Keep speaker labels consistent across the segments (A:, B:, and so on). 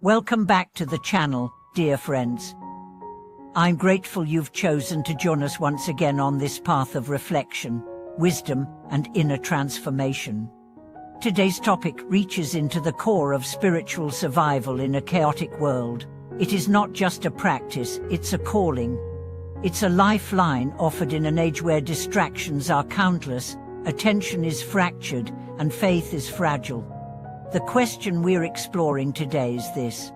A: Welcome back to the channel, dear friends. I'm grateful you've chosen to join us once again on this path of reflection, wisdom, and inner transformation. Today's topic reaches into the core of spiritual survival in a chaotic world. It is not just a practice, it's a calling. It's a lifeline offered in an age where distractions are countless, attention is fractured, and faith is fragile. The question we're exploring today is this: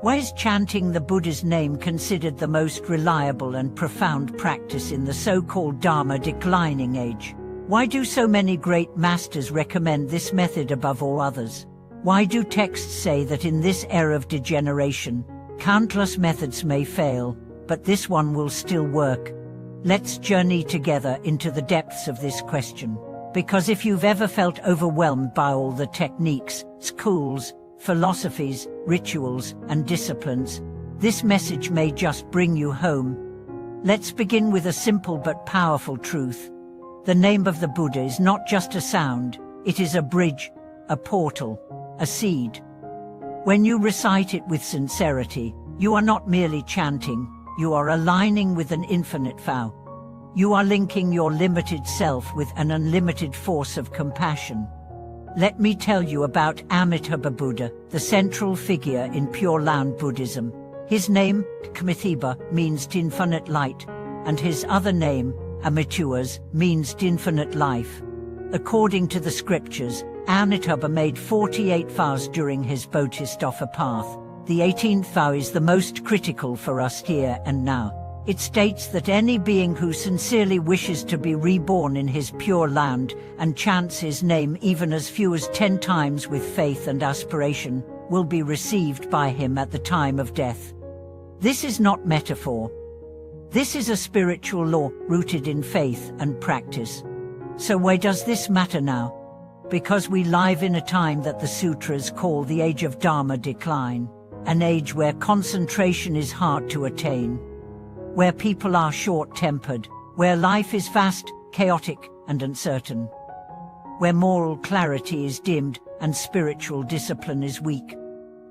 A: why is chanting the Buddha's name considered the most reliable and profound practice in the so-called Dharma declining age? Why do so many great masters recommend this method above all others? Why do texts say that in this era of degeneration, countless methods may fail, but this one will still work? Let's journey together into the depths of this question. Because if you've ever felt overwhelmed by all the techniques, schools, philosophies, rituals, and disciplines, this message may just bring you home. Let's begin with a simple but powerful truth. The name of the Buddha is not just a sound, it is a bridge, a portal, a seed. When you recite it with sincerity, you are not merely chanting, you are aligning with an infinite vow. You are linking your limited self with an unlimited force of compassion. Let me tell you about Amitabha Buddha, the central figure in Pure Land Buddhism. His name, Amitabha, means infinite light, and his other name, Amitabha, means infinite life. According to the scriptures, Amitabha made 48 vows during his bodhisattva path. The 18th vow is the most critical for us here and now. It states that any being who sincerely wishes to be reborn in his pure land and chants his name even as few as 10 times with faith and aspiration will be received by him at the time of death. This is not metaphor. This is a spiritual law rooted in faith and practice. So why does this matter now? Because we live in a time that the sutras call the age of Dharma decline, an age where concentration is hard to attain, where people are short-tempered, where life is vast, chaotic, and uncertain, where moral clarity is dimmed and spiritual discipline is weak.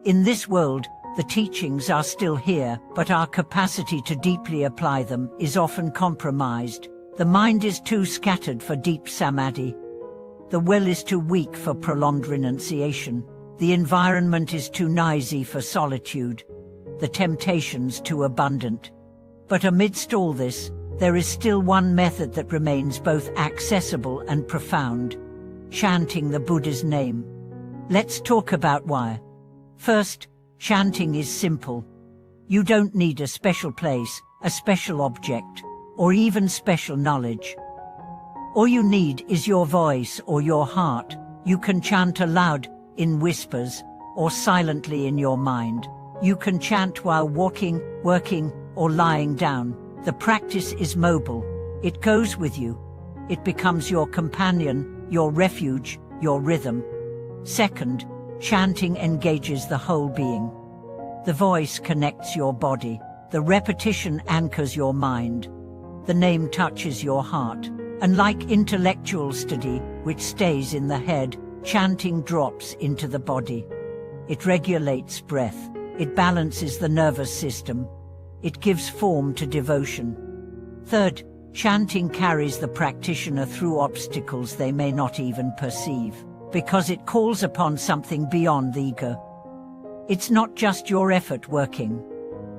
A: In this world, the teachings are still here, but our capacity to deeply apply them is often compromised. The mind is too scattered for deep samadhi. The will is too weak for prolonged renunciation. The environment is too noisy for solitude. The temptations too abundant. But amidst all this, there is still one method that remains both accessible and profound: chanting the Buddha's name. Let's talk about why. First, chanting is simple. You don't need a special place, a special object, or even special knowledge. All you need is your voice or your heart. You can chant aloud, in whispers, or silently in your mind. You can chant while walking, working, or lying down. The practice is mobile. It goes with you. It becomes your companion, your refuge, your rhythm. Second, chanting engages the whole being. The voice connects your body. The repetition anchors your mind. The name touches your heart. Unlike intellectual study, which stays in the head, chanting drops into the body. It regulates breath. It balances the nervous system. It gives form to devotion. Third, chanting carries the practitioner through obstacles they may not even perceive, because it calls upon something beyond the ego. It's not just your effort working.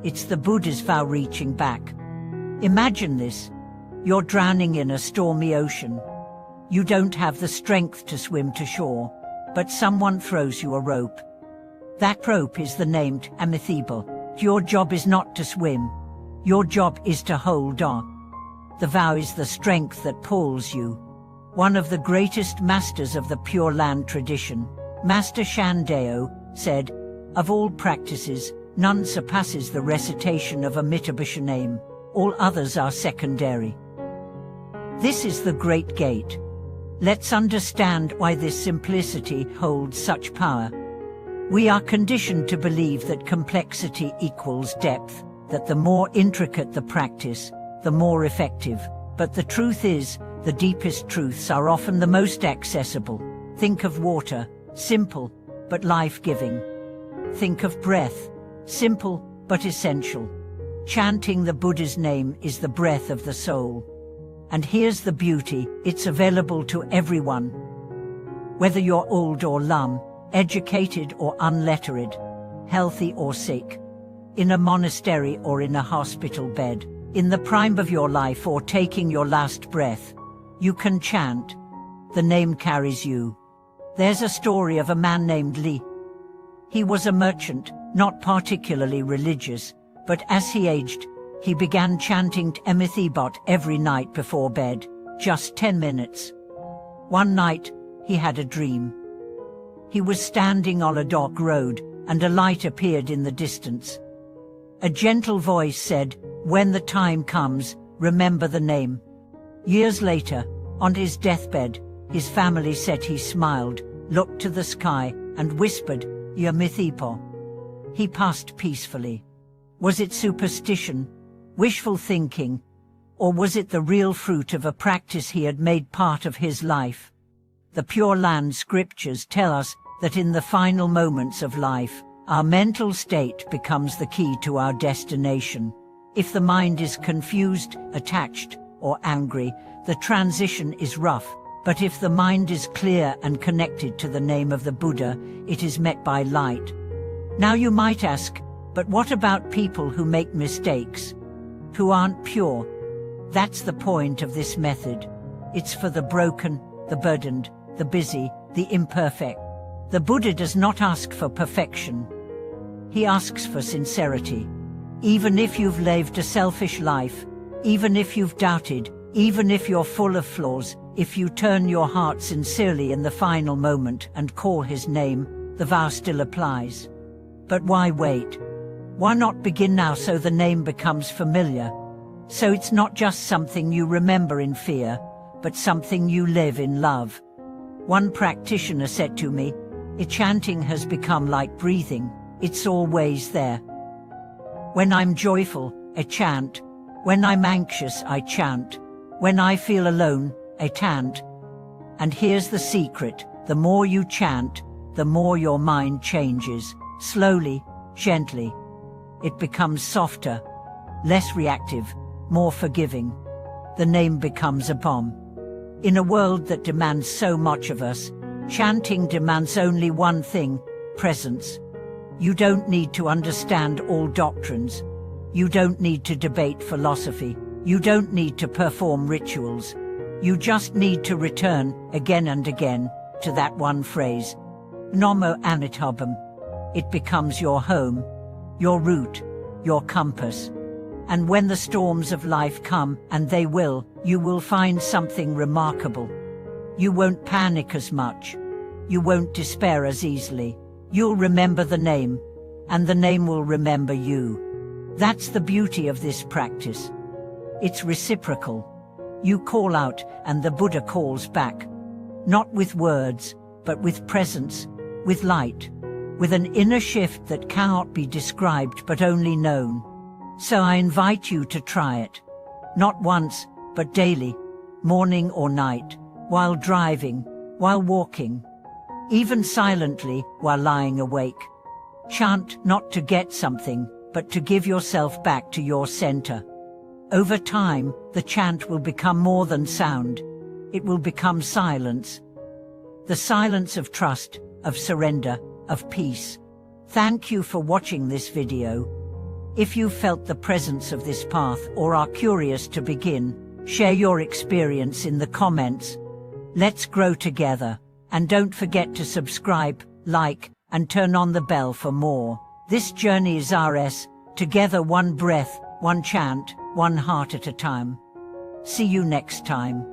A: It's the Buddha's vow reaching back. Imagine this. You're drowning in a stormy ocean. You don't have the strength to swim to shore, but someone throws you a rope. That rope is the named Amitabha. Your job is not to swim. Your job is to hold on. The vow is the strength that pulls you. One of the greatest masters of the Pure Land tradition, Master Shandeo, said, "Of all practices, none surpasses the recitation of Amitabha's name. All others are secondary." This is the great gate. Let's understand why this simplicity holds such power. We are conditioned to believe that complexity equals depth, that the more intricate the practice, the more effective. But the truth is, the deepest truths are often the most accessible. Think of water, simple, but life-giving. think of breath. Simple, but essential. Chanting the Buddha's name is the breath of the soul. And here's the beauty, it's available to everyone. Whether you're old or young, educated or unlettered, healthy or sick, in a monastery or in a hospital bed, in the prime of your life or taking your last breath, you can chant. The name carries you. There's a story of a man named Li. He was a merchant, not particularly religious, but as he aged, he began chanting Emethibot every night before bed, just 10 minutes. One night, he had a dream. He was standing on a dock road, and a light appeared in the distance. A gentle voice said, "When the time comes, remember the name." Years later, on his deathbed, his family said he smiled, looked to the sky, and whispered, "Yamithipo." He passed peacefully. Was it superstition, wishful thinking, or was it the real fruit of a practice he had made part of his life? The Pure Land scriptures tell us that in the final moments of life, our mental state becomes the key to our destination. If the mind is confused, attached, or angry, the transition is rough. But if the mind is clear and connected to the name of the Buddha, it is met by light. Now you might ask, but what about people who make mistakes? Who aren't pure? That's the point of this method. It's for the broken, the burdened, the busy, the imperfect. The Buddha does not ask for perfection. He asks for sincerity. Even if you've lived a selfish life, even if you've doubted, even if you're full of flaws, if you turn your heart sincerely in the final moment and call his name, the vow still applies. But why wait? Why not begin now so the name becomes familiar? So it's not just something you remember in fear, but something you live in love. One practitioner said to me, "Chanting has become like breathing. It's always there. When I'm joyful, I chant. When I'm anxious, I chant. When I feel alone, I chant." And here's the secret, the more you chant, the more your mind changes, slowly, gently. It becomes softer, less reactive, more forgiving. The name becomes a balm. In a world that demands so much of us, chanting demands only one thing, presence. You don't need to understand all doctrines. You don't need to debate philosophy. You don't need to perform rituals. You just need to return, again and again, to that one phrase. Namo Amitabham. It becomes your home, your route, your compass. And when the storms of life come, and they will, you will find something remarkable. You won't panic as much. You won't despair as easily. You'll remember the name, and the name will remember you. That's the beauty of this practice. It's reciprocal. You call out, and the Buddha calls back. Not with words, but with presence, with light, with an inner shift that cannot be described but only known. So I invite you to try it. Not once, but daily, morning or night, while driving, while walking, even silently while lying awake. Chant not to get something, but to give yourself back to your center. Over time, the chant will become more than sound. It will become silence. The silence of trust, of surrender, of peace. Thank you for watching this video. If you felt the presence of this path or are curious to begin, share your experience in the comments. Let's grow together. And don't forget to subscribe, like, and turn on the bell for more. This journey is ours, together, one breath, one chant, one heart at a time. See you next time.